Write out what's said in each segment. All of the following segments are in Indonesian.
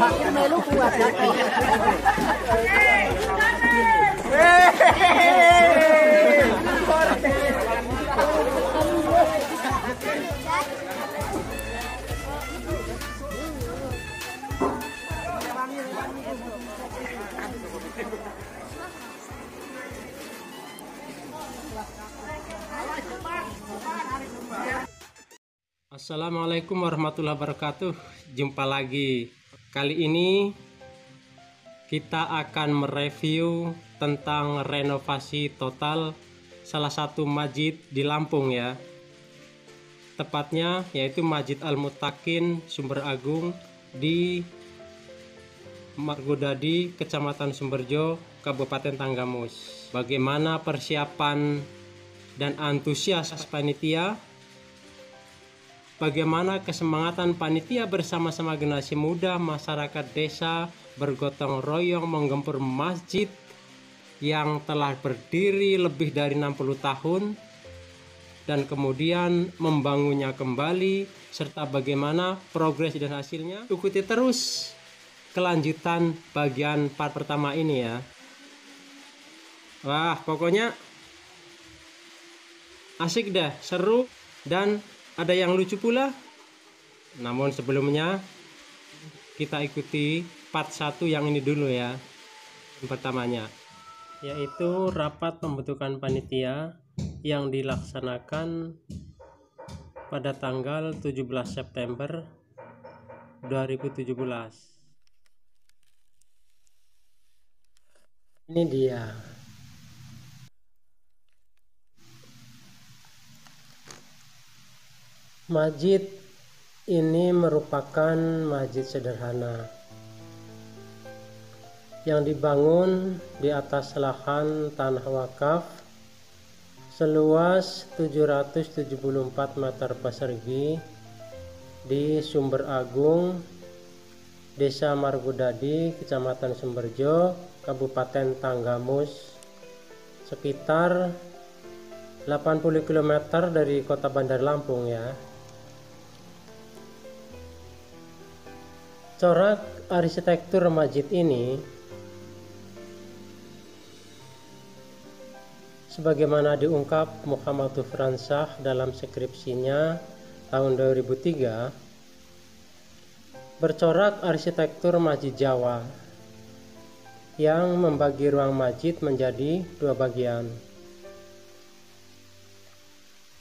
Sakit melu kuat lagi. Assalamualaikum warahmatullahi wabarakatuh. Jumpa lagi. Kali ini kita akan mereview tentang renovasi total salah satu masjid di Lampung ya. Tepatnya yaitu Masjid Al-Muttaqin Sumber Agung di Margodadi, Kecamatan Sumberjo, Kabupaten Tanggamus. Bagaimana persiapan dan antusias panitia? Bagaimana kesemangatan panitia bersama-sama generasi muda masyarakat desa bergotong royong menggempur masjid yang telah berdiri lebih dari 60 tahun dan kemudian membangunnya kembali, serta bagaimana progres dan hasilnya. Ikuti terus kelanjutan bagian part pertama ini ya. Wah, pokoknya asik dah, seru, dan ada yang lucu pula. Namun sebelumnya kita ikuti part 1 yang ini dulu ya. Yang pertamanya yaitu rapat pembentukan panitia yang dilaksanakan pada tanggal 17 September 2017. Ini dia. Masjid ini merupakan masjid sederhana yang dibangun di atas lahan tanah wakaf seluas 774 meter persegi di Sumber Agung, Desa Margodadi, Kecamatan Sumberjo, Kabupaten Tanggamus, sekitar 80 km dari kota Bandar Lampung ya. Corak arsitektur masjid ini sebagaimana diungkap Muhammad Fransah dalam skripsinya tahun 2003, bercorak arsitektur masjid Jawa yang membagi ruang masjid menjadi dua bagian,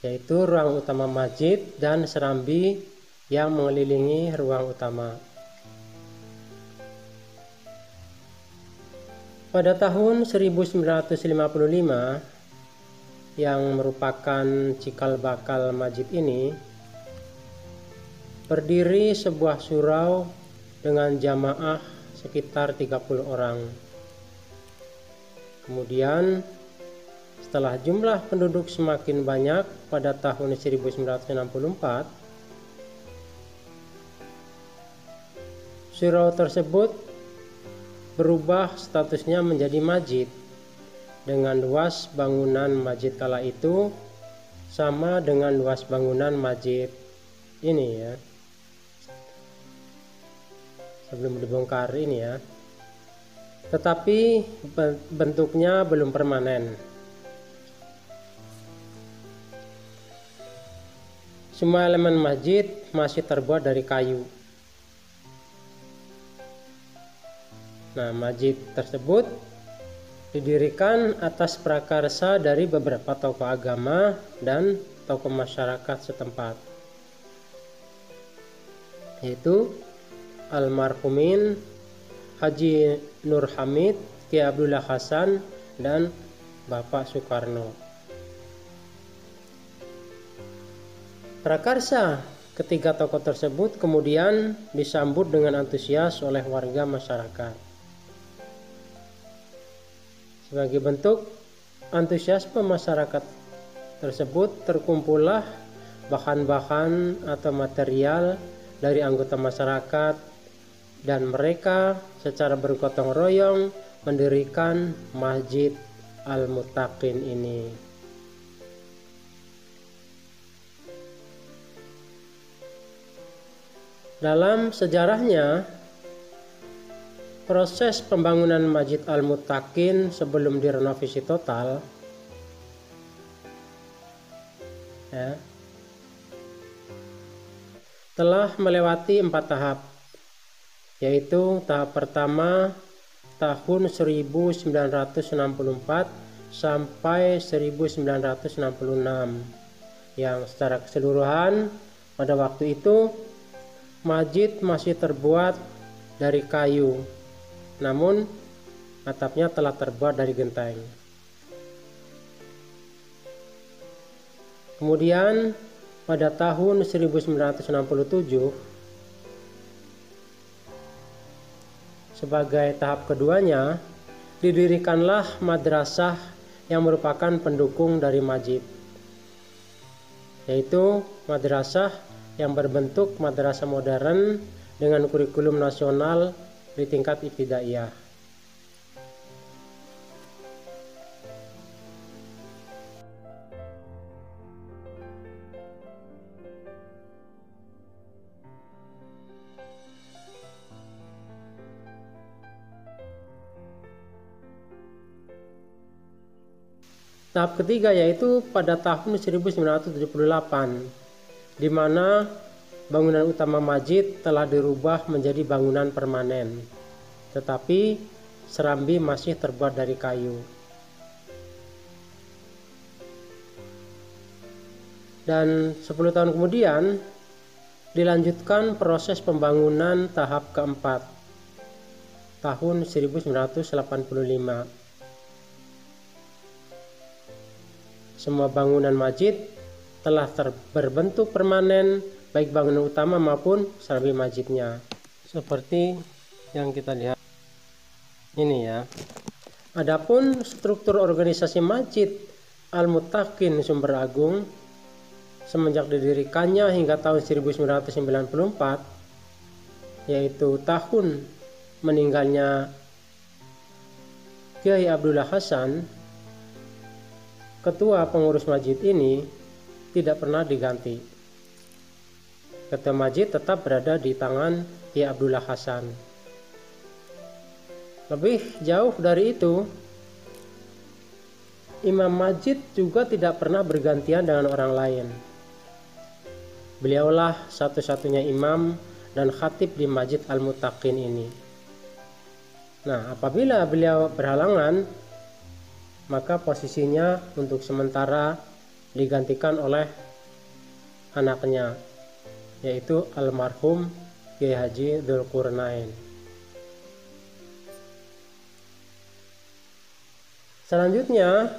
yaitu ruang utama masjid dan serambi yang mengelilingi ruang utama. Pada tahun 1955, yang merupakan cikal bakal masjid ini, berdiri sebuah surau dengan jamaah sekitar 30 orang. Kemudian setelah jumlah penduduk semakin banyak pada tahun 1964, surau tersebut berubah statusnya menjadi masjid dengan luas bangunan masjid kala itu sama dengan luas bangunan masjid ini ya, sebelum dibongkar ini ya, tetapi bentuknya belum permanen. Semua elemen masjid masih terbuat dari kayu. Nah, masjid tersebut didirikan atas prakarsa dari beberapa tokoh agama dan tokoh masyarakat setempat, yaitu almarhumin Haji Nur Hamid, Kiai Abdullah Hasan, dan Bapak Soekarno. Prakarsa ketiga tokoh tersebut kemudian disambut dengan antusias oleh warga masyarakat. Sebagai bentuk antusiasme masyarakat tersebut, terkumpullah bahan-bahan atau material dari anggota masyarakat dan mereka secara bergotong royong mendirikan Masjid Al-Muttaqin ini. Dalam sejarahnya, Proses pembangunan Masjid Al-Muttaqin sebelum direnovasi total ya, telah melewati 4 tahap, yaitu tahap pertama tahun 1964 sampai 1966, yang secara keseluruhan pada waktu itu masjid masih terbuat dari kayu, namun atapnya telah terbuat dari genteng. Kemudian pada tahun 1967 sebagai tahap keduanya didirikanlah madrasah yang merupakan pendukung dari masjid, yaitu madrasah yang berbentuk madrasah modern dengan kurikulum nasional di tingkat ibtidaiyah. Tahap ketiga yaitu pada tahun 1978, di mana bangunan utama masjid telah dirubah menjadi bangunan permanen, tetapi serambi masih terbuat dari kayu. Dan 10 tahun kemudian dilanjutkan proses pembangunan tahap keempat, tahun 1985. Semua bangunan masjid telah berbentuk permanen, baik bangunan utama maupun serambi masjidnya. Seperti yang kita lihat ini ya. Adapun struktur organisasi Masjid Al-Muttaqin Sumber Agung semenjak didirikannya hingga tahun 1994, yaitu tahun meninggalnya Kiai Abdullah Hasan, ketua pengurus masjid ini tidak pernah diganti. Ketua masjid tetap berada di tangan Kiai Abdullah Hasan. Lebih jauh dari itu, imam masjid juga tidak pernah bergantian dengan orang lain. Beliaulah satu-satunya imam dan khatib di Masjid Al-Muttaqin ini. Nah, apabila beliau berhalangan, maka posisinya untuk sementara digantikan oleh anaknya, yaitu almarhum Kiai Haji Dzulqurnain. Selanjutnya